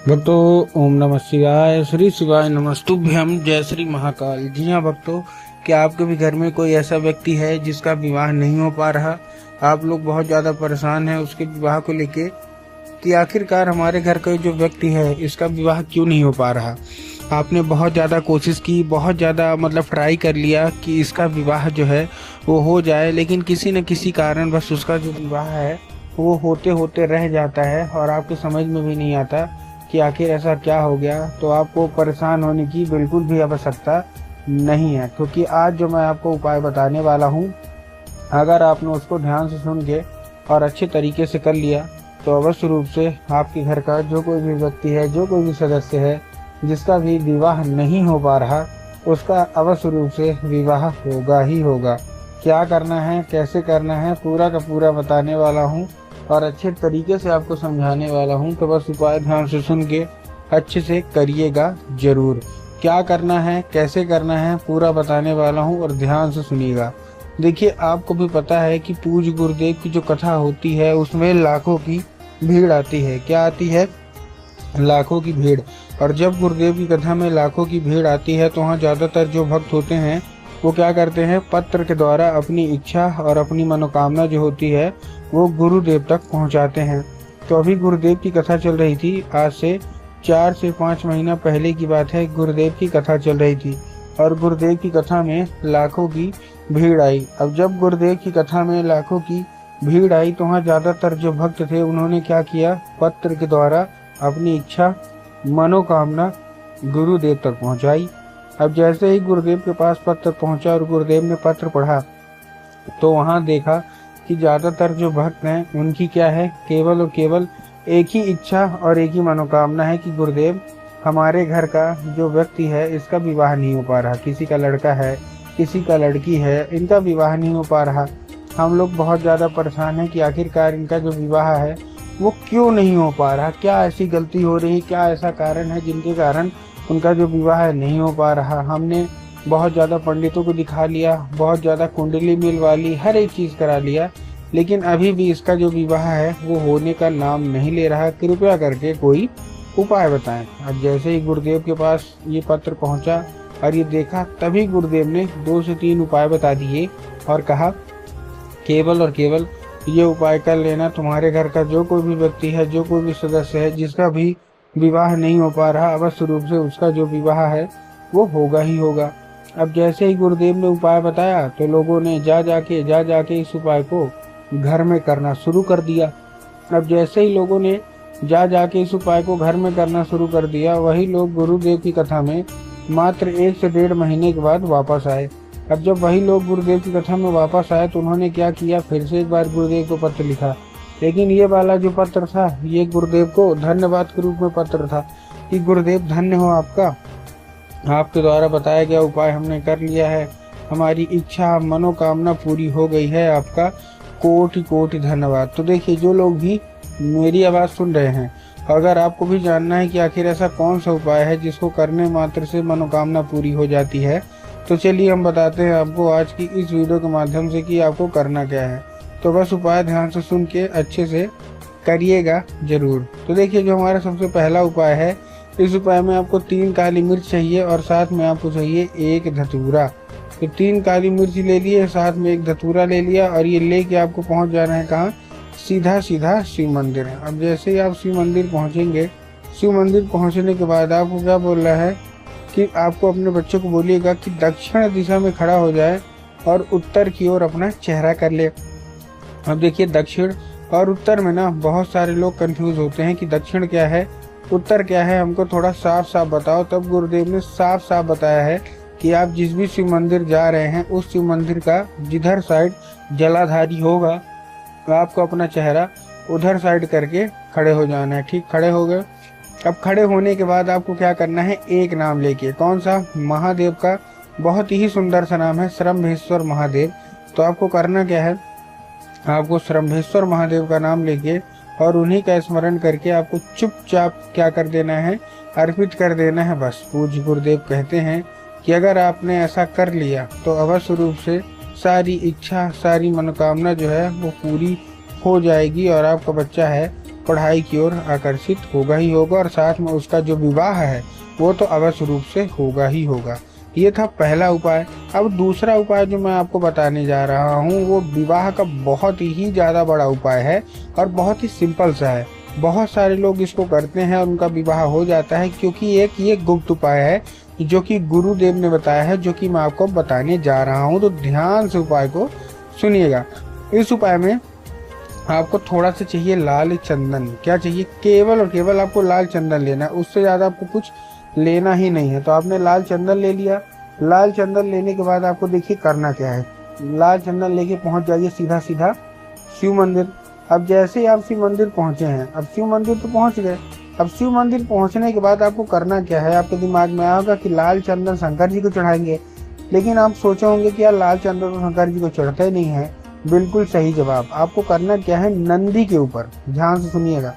भक्तों, ओम नमः शिवाय। श्री शिवाय नमस्तुभ्यम। जय श्री महाकाल। जी हाँ भक्तों, क्या आपके भी घर में कोई ऐसा व्यक्ति है जिसका विवाह नहीं हो पा रहा? आप लोग बहुत ज़्यादा परेशान हैं उसके विवाह को लेके कि आखिरकार हमारे घर का जो व्यक्ति है इसका विवाह क्यों नहीं हो पा रहा। आपने बहुत ज़्यादा कोशिश की, बहुत ज़्यादा ट्राई कर लिया कि इसका विवाह जो है वो हो जाए, लेकिन किसी न किसी कारण बस उसका जो विवाह है वो होते होते रह जाता है और आपको समझ में भी नहीं आता कि आखिर ऐसा क्या हो गया। तो आपको परेशान होने की बिल्कुल भी आवश्यकता नहीं है, क्योंकि आज जो मैं आपको उपाय बताने वाला हूँ, अगर आपने उसको ध्यान से सुन के और अच्छे तरीके से कर लिया तो अवश्य रूप से आपके घर का जो कोई भी व्यक्ति है, जो कोई भी सदस्य है जिसका भी विवाह नहीं हो पा रहा, उसका अवश्य रूप से विवाह होगा ही होगा। क्या करना है, कैसे करना है, पूरा का पूरा बताने वाला हूँ और अच्छे तरीके से आपको समझाने वाला हूँ। तो बस उपाय ध्यान से सुन के अच्छे से करिएगा जरूर। क्या करना है, कैसे करना है, पूरा बताने वाला हूँ और ध्यान से सुनिएगा। देखिए, आपको भी पता है कि पूज्य गुरुदेव की जो कथा होती है उसमें लाखों की भीड़ आती है। क्या आती है? लाखों की भीड़। और जब गुरुदेव की कथा में लाखों की भीड़ आती है तो वहाँ ज़्यादातर जो भक्त होते हैं वो क्या करते हैं, पत्र के द्वारा अपनी इच्छा और अपनी मनोकामना जो होती है वो गुरुदेव तक पहुंचाते हैं। तो अभी गुरुदेव की कथा चल रही थी, आज से 4 से 5 महीना पहले की बात है। गुरुदेव की कथा चल रही थी और गुरुदेव की कथा में लाखों की भीड़ आई। अब जब गुरुदेव की कथा में लाखों की भीड़ आई तो वहाँ ज़्यादातर जो भक्त थे उन्होंने क्या किया, पत्र के द्वारा अपनी इच्छा मनोकामना गुरुदेव तक पहुँचाई। अब जैसे ही गुरुदेव के पास पत्र पहुँचा और गुरुदेव ने पत्र पढ़ा तो वहाँ देखा कि ज़्यादातर जो भक्त हैं उनकी क्या है, केवल और केवल एक ही इच्छा और एक ही मनोकामना है कि गुरुदेव, हमारे घर का जो व्यक्ति है इसका विवाह नहीं हो पा रहा। किसी का लड़का है, किसी का लड़की है, इनका विवाह नहीं हो पा रहा। हम लोग बहुत ज़्यादा परेशान हैं कि आखिरकार इनका जो विवाह है वो क्यों नहीं हो पा रहा। क्या ऐसी गलती हो रही, क्या ऐसा कारण है जिनके कारण उनका जो विवाह नहीं हो पा रहा। हमने बहुत ज़्यादा पंडितों को दिखा लिया, बहुत ज़्यादा कुंडली मिलवा ली, हर एक चीज़ करा लिया, लेकिन अभी भी इसका जो विवाह है वो होने का नाम नहीं ले रहा। कृपया करके कोई उपाय बताएं। अब जैसे ही गुरुदेव के पास ये पत्र पहुंचा और ये देखा, तभी गुरुदेव ने 2 से 3 उपाय बता दिए और कहा, केवल और केवल ये उपाय कर लेना, तुम्हारे घर का जो कोई भी व्यक्ति है, जो कोई भी सदस्य है जिसका भी विवाह नहीं हो पा रहा, अवश्य रूप से उसका जो विवाह है वो होगा ही होगा। अब जैसे ही गुरुदेव ने उपाय बताया तो लोगों ने जा जाके इस उपाय को घर में करना शुरू कर दिया। अब जैसे ही लोगों ने जा जाके इस उपाय को घर में करना शुरू कर दिया, वही लोग गुरुदेव की कथा में मात्र 1 से 1.5 महीने के बाद वापस आए। अब जब वही लोग गुरुदेव की कथा में वापस आए तो उन्होंने क्या किया, फिर से एक बार गुरुदेव को पत्र लिखा। लेकिन ये वाला जो पत्र था ये गुरुदेव को धन्यवाद के रूप में पत्र था कि गुरुदेव धन्य हो आपका, आपके द्वारा बताया गया उपाय हमने कर लिया है, हमारी इच्छा मनोकामना पूरी हो गई है, आपका कोटि कोटि धन्यवाद। तो देखिए, जो लोग भी मेरी आवाज़ सुन रहे हैं, अगर आपको भी जानना है कि आखिर ऐसा कौन सा उपाय है जिसको करने मात्र से मनोकामना पूरी हो जाती है, तो चलिए हम बताते हैं आपको आज की इस वीडियो के माध्यम से कि आपको करना क्या है। तो बस उपाय ध्यान से सुन के अच्छे से करिएगा जरूर। तो देखिए, जो हमारा सबसे पहला उपाय है, इस उपाय में आपको 3 काली मिर्च चाहिए और साथ में आपको चाहिए 1 धतूरा। तो 3 काली मिर्च ले लिए, साथ में 1 धतूरा ले लिया और ये लेके आपको पहुंच जाना है कहाँ, सीधा सीधा शिव मंदिर है। अब जैसे ही आप शिव मंदिर पहुंचेंगे, शिव मंदिर पहुंचने के बाद आपको क्या बोल रहा है कि आपको अपने बच्चों को बोलिएगा कि दक्षिण दिशा में खड़ा हो जाए और उत्तर की ओर अपना चेहरा कर ले। अब देखिए, दक्षिण और उत्तर में ना बहुत सारे लोग कंफ्यूज होते हैं कि दक्षिण क्या है, उत्तर क्या है, हमको थोड़ा साफ साफ बताओ। तब गुरुदेव ने साफ साफ बताया है कि आप जिस भी शिव मंदिर जा रहे हैं उस शिव मंदिर का जिधर साइड जलाधारी होगा आपको अपना चेहरा उधर साइड करके खड़े हो जाना है। ठीक, खड़े हो गए। अब खड़े होने के बाद आपको क्या करना है, एक नाम लेके, कौन सा, महादेव का बहुत ही सुंदर सा नाम है, श्रम्भेश्वर महादेव। तो आपको करना क्या है, आपको श्रम्भेश्वर महादेव का नाम लेके और उन्हीं का स्मरण करके आपको चुपचाप क्या कर देना है, अर्पित कर देना है। बस पूज्य गुरुदेव कहते हैं कि अगर आपने ऐसा कर लिया तो अवश्य रूप से सारी इच्छा सारी मनोकामना जो है वो पूरी हो जाएगी और आपका बच्चा है पढ़ाई की ओर आकर्षित होगा ही होगा, और साथ में उसका जो विवाह है वो तो अवश्य रूप से होगा ही होगा। ये था पहला उपाय। अब दूसरा उपाय जो मैं आपको बताने जा रहा हूँ वो विवाह का बहुत ही ज़्यादा बड़ा उपाय है और बहुत ही सिंपल सा है। बहुत सारे लोग इसको करते हैं और उनका विवाह हो जाता है, क्योंकि एक ये गुप्त उपाय है जो कि गुरुदेव ने बताया है, जो कि मैं आपको बताने जा रहा हूँ। तो ध्यान से उपाय को सुनिएगा। इस उपाय में आपको थोड़ा सा चाहिए लाल चंदन। क्या चाहिए? केवल और केवल आपको लाल चंदन लेना है, उससे ज़्यादा आपको कुछ लेना ही नहीं है। तो आपने लाल चंदन ले लिया। लाल चंदन लेने के बाद आपको देखिए करना क्या है। लाल चंदन लेके पहुंच जाइए सीधा सीधा शिव मंदिर। अब जैसे ही आप शिव मंदिर पहुंचे हैं, अब शिव मंदिर तो पहुंच गए। अब शिव मंदिर पहुंचने के बाद आपको करना क्या है, आपके दिमाग में आया होगा कि लाल चंदन शंकर जी को चढ़ाएंगे, लेकिन आप सोचे होंगे कि यार लाल चंदन तो शंकर जी को चढ़ता ही नहीं है। बिल्कुल सही जवाब। आपको करना क्या है, नंदी के ऊपर, ध्यान से सुनिएगा,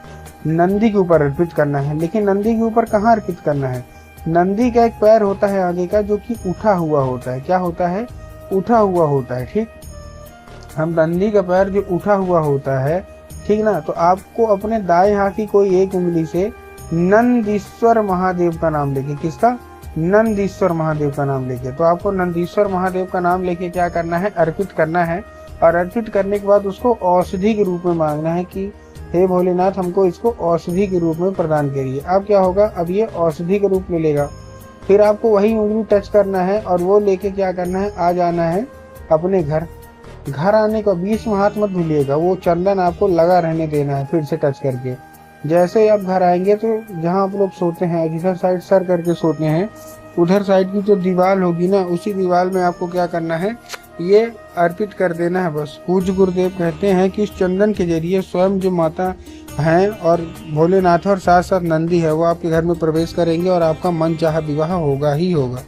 नंदी के ऊपर अर्पित करना है। लेकिन नंदी के ऊपर कहाँ अर्पित करना है? नंदी का एक पैर होता है आगे का जो कि उठा हुआ होता है। क्या होता है? उठा हुआ होता है। ठीक, हम नंदी का पैर जो उठा हुआ होता है, ठीक ना, तो आपको अपने दाएं हाथ की कोई एक उंगली से नंदीश्वर महादेव का नाम लेके, किसका? नंदीश्वर महादेव का नाम लेके, तो आपको नंदीश्वर महादेव का नाम लेके क्या करना है, अर्पित करना है। और अर्पित करने के बाद उसको औषधि के रूप में मांगना है कि हे भोलेनाथ हमको इसको औषधि के रूप में प्रदान करिए। अब क्या होगा, अब ये औषधि के रूप में लेगा। फिर आपको वही उंगली टच करना है और वो लेके क्या करना है, आ जाना है अपने घर। घर आने का बीच में हाथ मत भूलिएगा, वो चंदन आपको लगा रहने देना है फिर से टच करके। जैसे ही आप घर आएंगे तो जहाँ आप लोग सोते हैं, जिधर साइड सर करके सोते हैं, उधर साइड की जो दीवार होगी ना, उसी दीवार में आपको क्या करना है, ये अर्पित कर देना है बस। पूज्य गुरुदेव कहते हैं कि इस चंदन के जरिए स्वयं जो माता हैं और भोलेनाथ और साथ साथ नंदी है वो आपके घर में प्रवेश करेंगे और आपका मन चाहा विवाह होगा ही होगा।